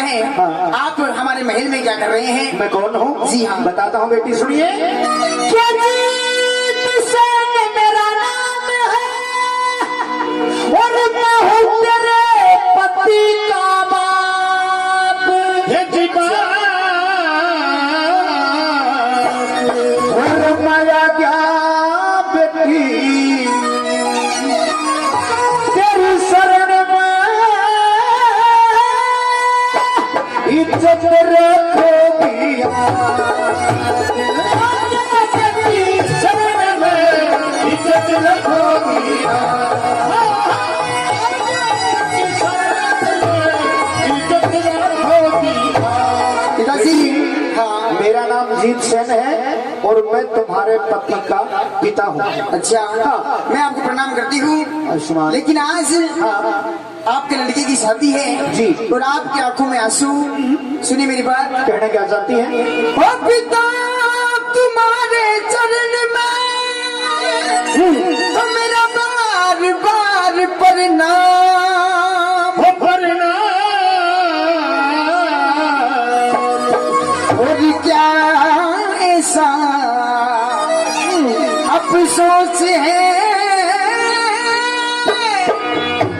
है। हाँ। आप हमारे महल में क्या कर रहे हैं? मैं कौन हूँ? जी हाँ। बताता हूँ बेटी, सुनिए। क्या जीत सेन मेरा नाम है और मैं हूँ तेरे पति का बाप। और माया क्या बेटी तेरी शरण में इज्जत रखोगी, शरण में इज्जत रखोगी, इज्जत रखोगी। पिताजी, हाँ। मेरा नाम जीत सेन है और मैं तुम्हारे पति का पिता हूँ। अच्छा, हाँ। मैं आपको प्रणाम करती हूँ, आयुष्मान। लेकिन आज आपके लड़के की शादी है जी। और आपकी आंखों में आंसू। सुनिए मेरी बात। कहना क्या चाहती हैं? ओ पिता तुम्हारे चरण में तो मेरा बार बार प्रणाम। और क्या ऐसा अफसोस है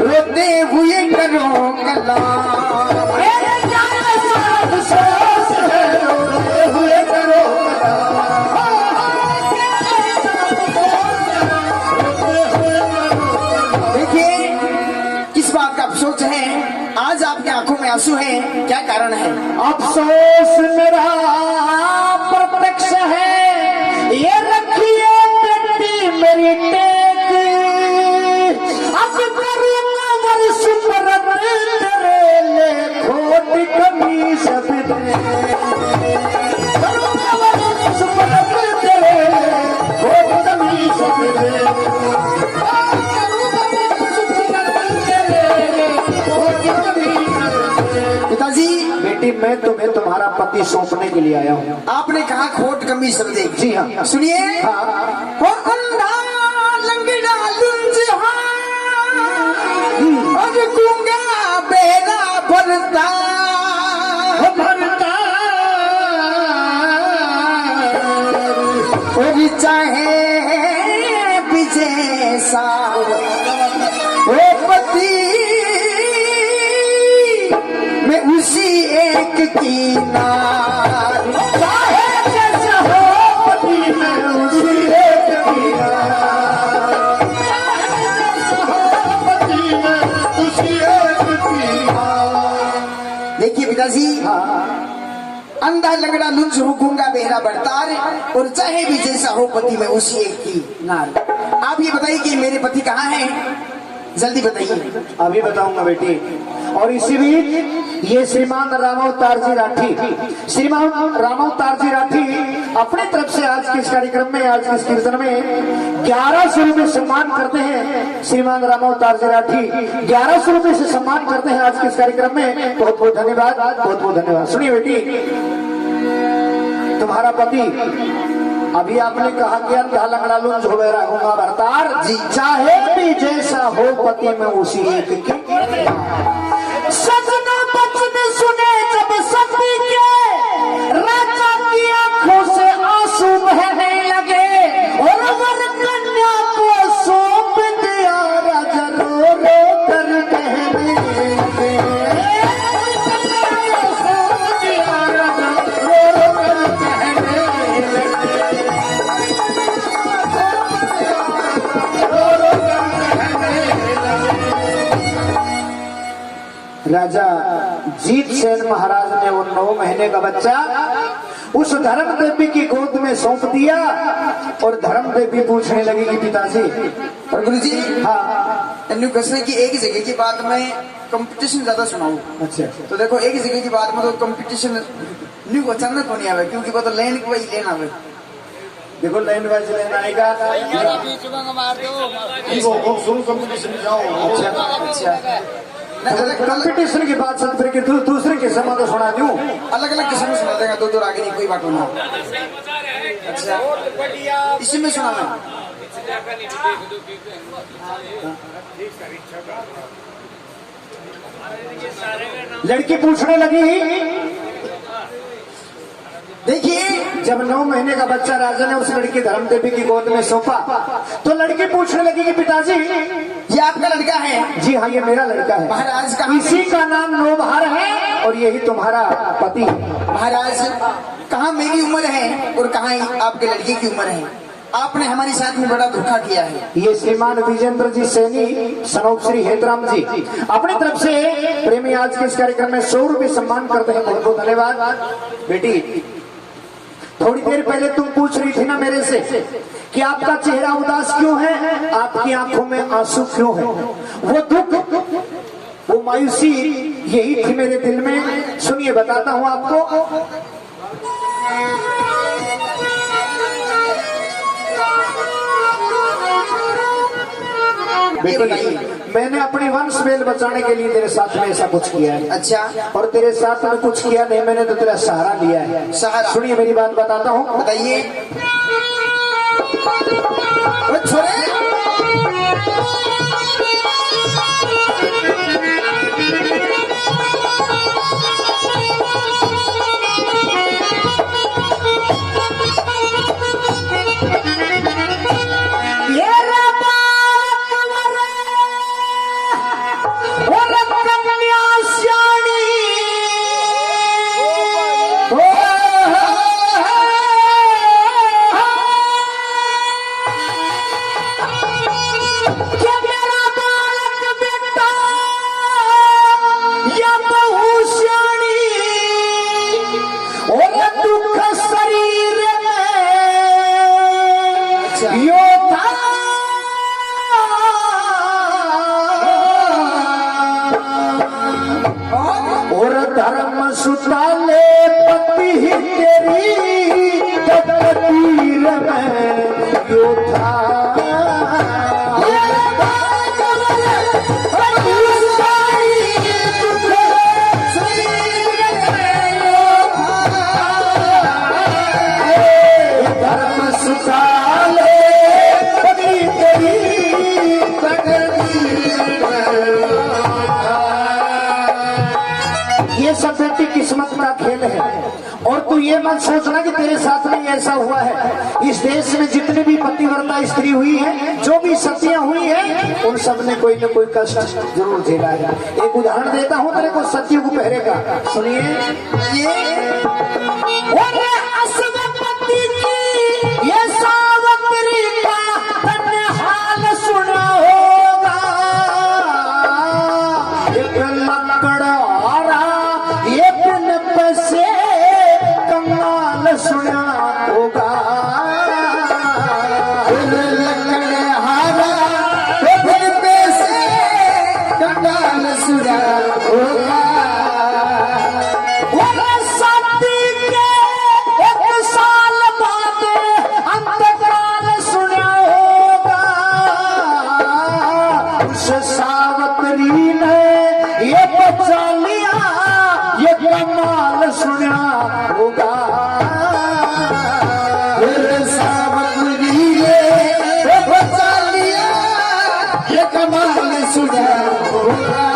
रोते हुए करो कलाम। क्या ऐसा अफसोस है रोते हुए करो कलाम। देखिए किस बात का अफसोस है, आज आपकी आंखों में आंसू है, क्या कारण है? अफसोस मेरा प्रत्यक्ष है, ये रखिए बेटी मेरी टेक, अब करूंगा वर्ष पर तेरे ले खोट कमी सब दे, करूंगा वर्ष पर तेरे ले खोट कमी सब दे, पिताजी, बेटी मैं तुम्हें तुम्हारा पति सौंपने के लिए आया हूँ। आपने कहा खोट कमी सब दे। जी हाँ। सुनिए। हाँ। वो अंधा लंगड़ा लुंज और गूंगा बेला भरता और चाहे विजय सा वो पति मैं उसी एक की नार, चाहे जैसा हो पति मैं उसी एक की नार, पति मैं उसी एक की नार। देखिए पिताजी, अंधा लंगड़ा लुंज हो गूंगा बेहरा बरतार और चाहे भी जैसा हो पति में उसी एक की नार। आप ये बताइए कि मेरे पति कहाँ हैं? जल्दी बताइए। अभी बताऊंगा बेटी। और इसी बीच ये श्रीमान रामावतार जी राठी, श्रीमान रामावतार जी राठी अपने तरफ से आज के इस कार्यक्रम में, आज के इस कीर्तन में 1100 रुपये सम्मान करते हैं। श्रीमान रामावतार जी राठी 1100 रुपये से सम्मान करते हैं आज के इस कार्यक्रम में। बहुत बहुत धन्यवाद, बहुत बहुत धन्यवाद। सुनिए बेटी, तुम्हारा पति अभी आपने कहा कि अंधा लंगड़ा लुंज हो गया रहूंगा भरतार जी, चाहे भी जैसा हो पति में उसी एक की। सजना बचन सुने जब सती के राजा की आंखों से आंसू बहने लगे और वर कन्या को सौंप दिया राजा रो रो कर कहने लगे, सौंप दिया राजा रो रो कर कहने लगे, रो रो कर कहने लगे। राजा जीत सेन महाराज ने वो 9 महीने का बच्चा उस धर्म देवी की गोद में सौंप दिया और धर्म देवी पूछने लगी कि पिताजी। और गुरुजी, हाँ। कहने की एक जगह की बात में कंपटीशन ज्यादा सुनाऊं। अच्छा। तो देखो एक जगह की बात में तो कंपटीशन न्यू अचानक होने आवे, क्योंकि वो तो लाइन को ही लेना आवे। देखो लाइन वाइज लेना आएगा, कंपटीशन जाओ। अच्छा, कंपटीशन की बात सब फिर दूसरे के समा तो सुना दूं, अलग अलग किस्म सुना देगा, दो आगे नहीं, कोई बात होना। अच्छा, इसी में सुना मैं। लड़की पूछने लगी, देखिए जब 9 महीने का बच्चा राजा ने उस लड़की धर्म देवी की गोद में सौंपा तो लड़की पूछने लगी कि पिताजी, ये आपका लड़का है? जी हाँ, ये मेरा लड़का है। महाराज कहाँ इसी का नाम नौबहार है और यही तुम्हारा पति है। महाराज कहाँ मेरी उम्र है और कहाँ आपके लड़के की उम्र है? आपने हमारे साथ में बड़ा धोखा किया है। ये श्रीमान विजेंद्र जी सैनी सनौप श्री हेतराम जी अपनी तरफ से प्रेमी आज के इस कार्यक्रम में 100 रुपये सम्मान करते हैं। बहुत बहुत धन्यवाद। बेटी, थोड़ी देर पहले तुम पूछ रही थी ना मेरे से कि आपका चेहरा उदास क्यों है, आपकी आंखों में आंसू क्यों है? वो दुख, वो मायूसी यही थी मेरे दिल में। सुनिए, बताता हूँ आपको। बेटी, मैंने अपनी वंश बेल बचाने के लिए तेरे साथ में ऐसा कुछ किया है। अच्छा, और तेरे साथ में कुछ किया नहीं, मैंने तो तेरा सहारा लिया है। सहारा? सुनिए मेरी बात, बताता हूँ। बताइए। छोड़े धर्म सुताले पति ही तेरी तकदीर में योद्धा। धर्म सुताले पति तेरी तकदीर में। ये सब बेटी किस्मत का खेल है। और तू ये मत सोचना कि तेरे साथ में ऐसा हुआ है। इस देश में जितनी भी पतिव्रता स्त्री हुई है, जो भी सतियां हुई है, उन सब ने कोई न कोई कष्ट जरूर झेला है। एक उदाहरण देता हूँ तेरे को सतियों को पहरे का। सुनिए, ये सावत्री का तन्ने हाल सुना होगा। एक लकड़ा से कमाल सुना होगा। से कमाल सुना होगा। शादी के 1 साल बाद अंतकाल सुना होगा। उस सावत्री ने ये बचा लिया, ये कमाल सुना होगा। सावत्री ने बचा लिया, ये कमाल सुना होगा।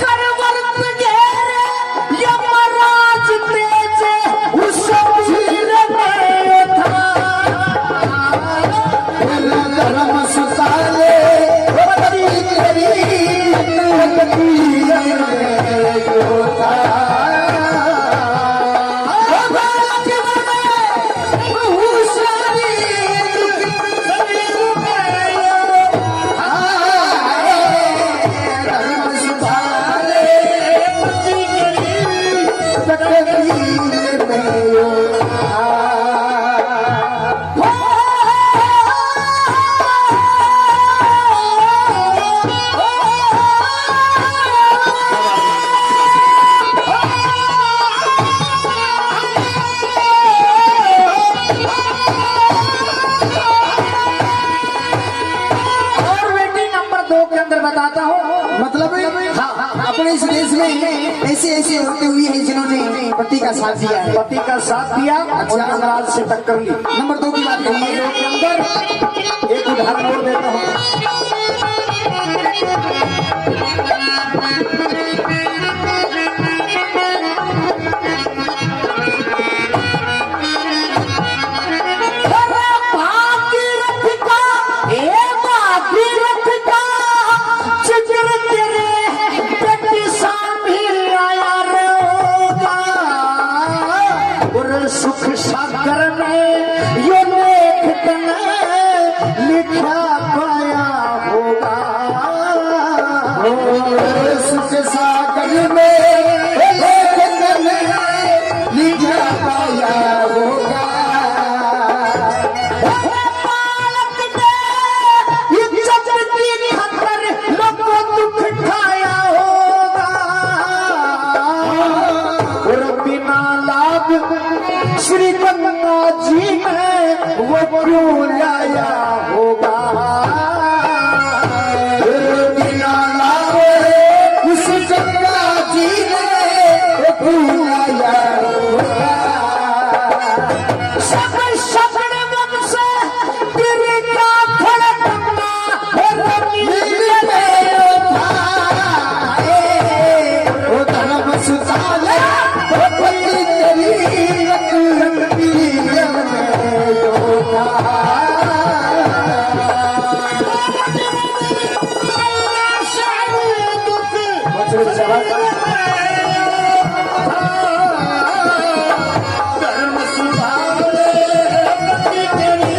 करवट घेरे यमराज तेज उस चीर में था। धर्म सुताले पति तेरी तकदीर में योद्धा। बताता हूँ। मतलब अपने इस देश में ऐसे ऐसे होते हुए हैं जिन्होंने पति का साथ दिया है, पति का साथ दिया और यमराज से टक्कर ली। नंबर 2 की बात करिए। नंबर 2 के अंदर एक उदाहरण और देता हूँ। क्यों लाया होगा, बिना लाए उस गंगा जी ने क्यों लाया होगा। शब्द शब्द मन से दिल का धड़कना दिल में उठाए वो धर्म सुधारे वो पति तेरी रखती में जोड़ा। धर्म सुधारे पति तेरी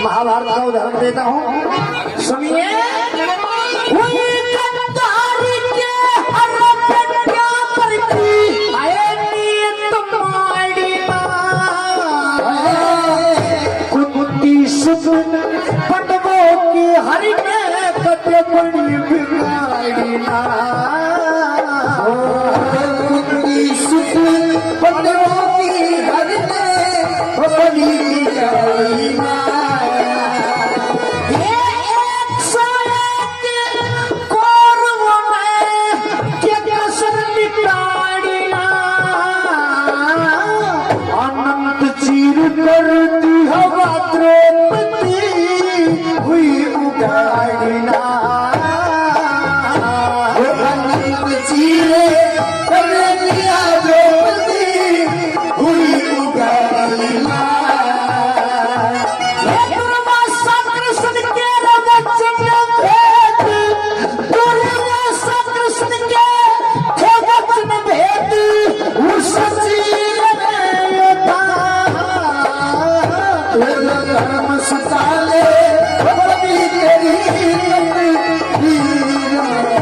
महाभारत का उदाहरण देता हूँ, सुनिए। हुई गद्दारी के हर पेट्या पर की आए नीयत माड़ी ना, कुत्ती सुन पटवो की हरि ने कते बड़ी बिगाड़ी ना, कुत्ती सुन पटवों की हर ने बड़ी बिगाड़ी ना। करती हवा द्रौपदी हुई उगाड़ना, अनंत चीरे कर दिया द्रौपदी हुई उगाड़ना। दुर्वासा कृष्ण के वचन भेद, दुर्वासा कृष्ण के वचन भेद उस चीर में था, धर्म सताले बड़ी तेरी तकदीर में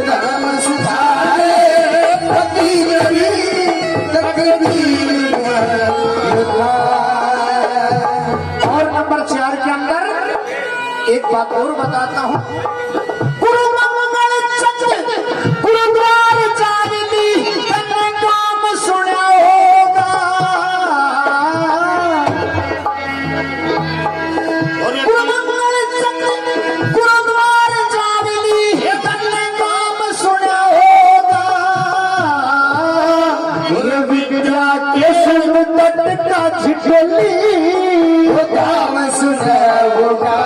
धर्म सुधारे पति तेरी तकदीर में। और नंबर 4 के अंदर एक बात और बताता हूँ। गुरु मंगल चंद्र गुरुद्वार चांदनी तन्ने काम सुना होगा, गुरु मंगल चंद्र गुरुद्वार चांदनी तन्ने काम सुना होगा, विद्या के सुर तट का झिठली काम सुना होगा।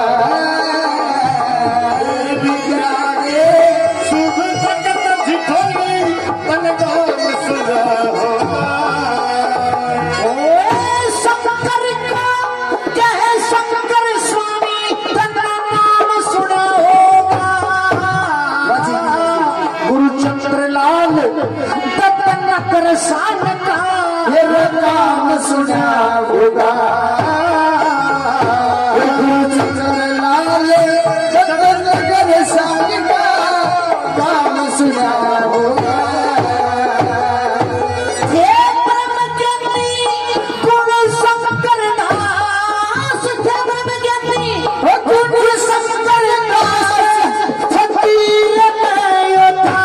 शान का ये काम सुना होगा। लाल नगर शान का काम सुना होगा। ये ब्रह्म ज्ञानी गुण शंकर दास, थे ब्रह्म ज्ञानी गुण शंकर दास, फकीर में योद्धा।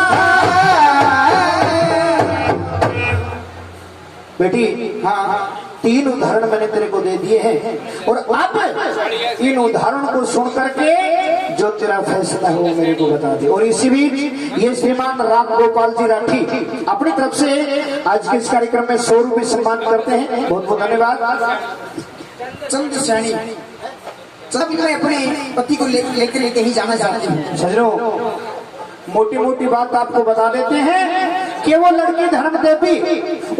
बेटी हाँ 3 उदाहरण मैंने तेरे को दे दिए हैं और अब इन उदाहरणों को सुन करके जो तेरा फैसला हो वो मेरे को बता दे। और इसी बीच ये श्रीमान राम गोपाल जी राठी अपनी तरफ से आज के इस कार्यक्रम में 100 रुपये सम्मान करते हैं। बहुत बहुत धन्यवाद। चंद सैनी सब मैं अपने पति को लेकर ही जाना चाहती हूँ। सजनो मोटी मोटी बात आपको बता देते हैं कि वो लड़की धर्म देवी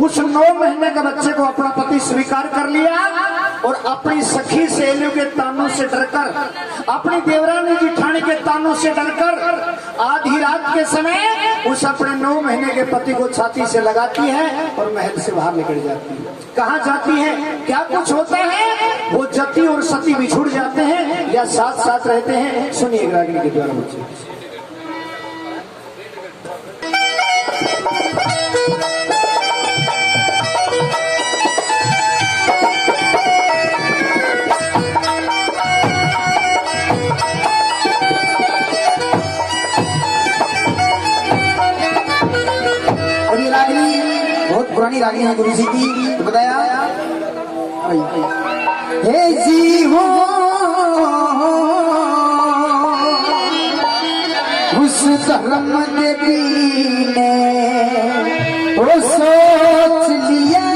उस 9 महीने के बच्चे को अपना पति स्वीकार कर लिया और अपनी सखी सहेलियों के तानों से डरकर, अपनी देवरानी जिठानी के तानों से डरकर आधी रात के समय उस अपने 9 महीने के पति को छाती से लगाती है और महल से बाहर निकल जाती है। कहाँ जाती है, क्या कुछ होता है, वो जति और सती बिछुड़ जाते हैं या साथ साथ रहते हैं। सुनिए रागिनी के द्वारा बच्चे। पुरानी रागनी है गुरु जी की, तो बताया हे जी हो उस धर्म देवी ने वो सोच लिया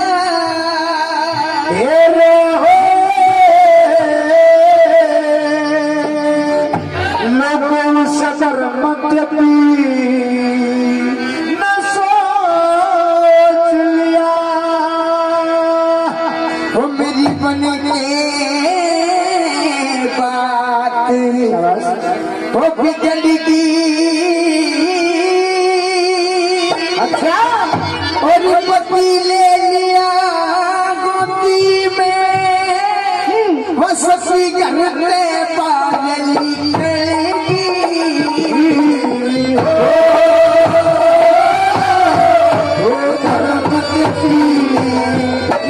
हे लोगों से धर्म देवी वो बिगड़गी। अच्छा और पति ले लिया गोदी में, वो ससी घर में पागली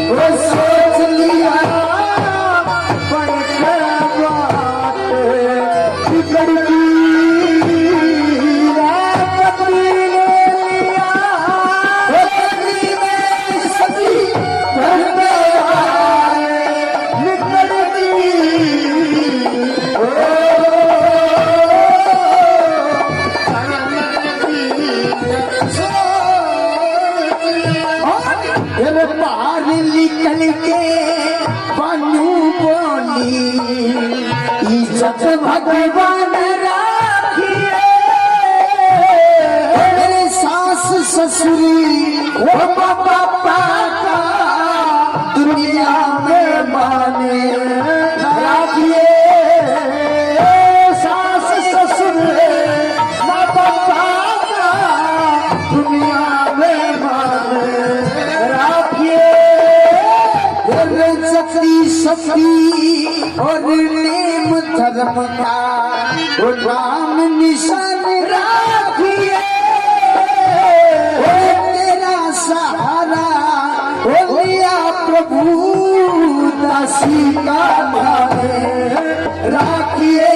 वो सोच लिया बाहर निकल के बनू बोली इज्जत भगवान राखिए। मेरे सास ससुरी वो पापा का दुनिया में माने राखिए। सास ससुर माँ पापा का दुनिया में माने सती और नेम धर्म का वो नाम निशान राखिए। तेरा सहारा हो लिया प्रभु दासी का माने राखिए।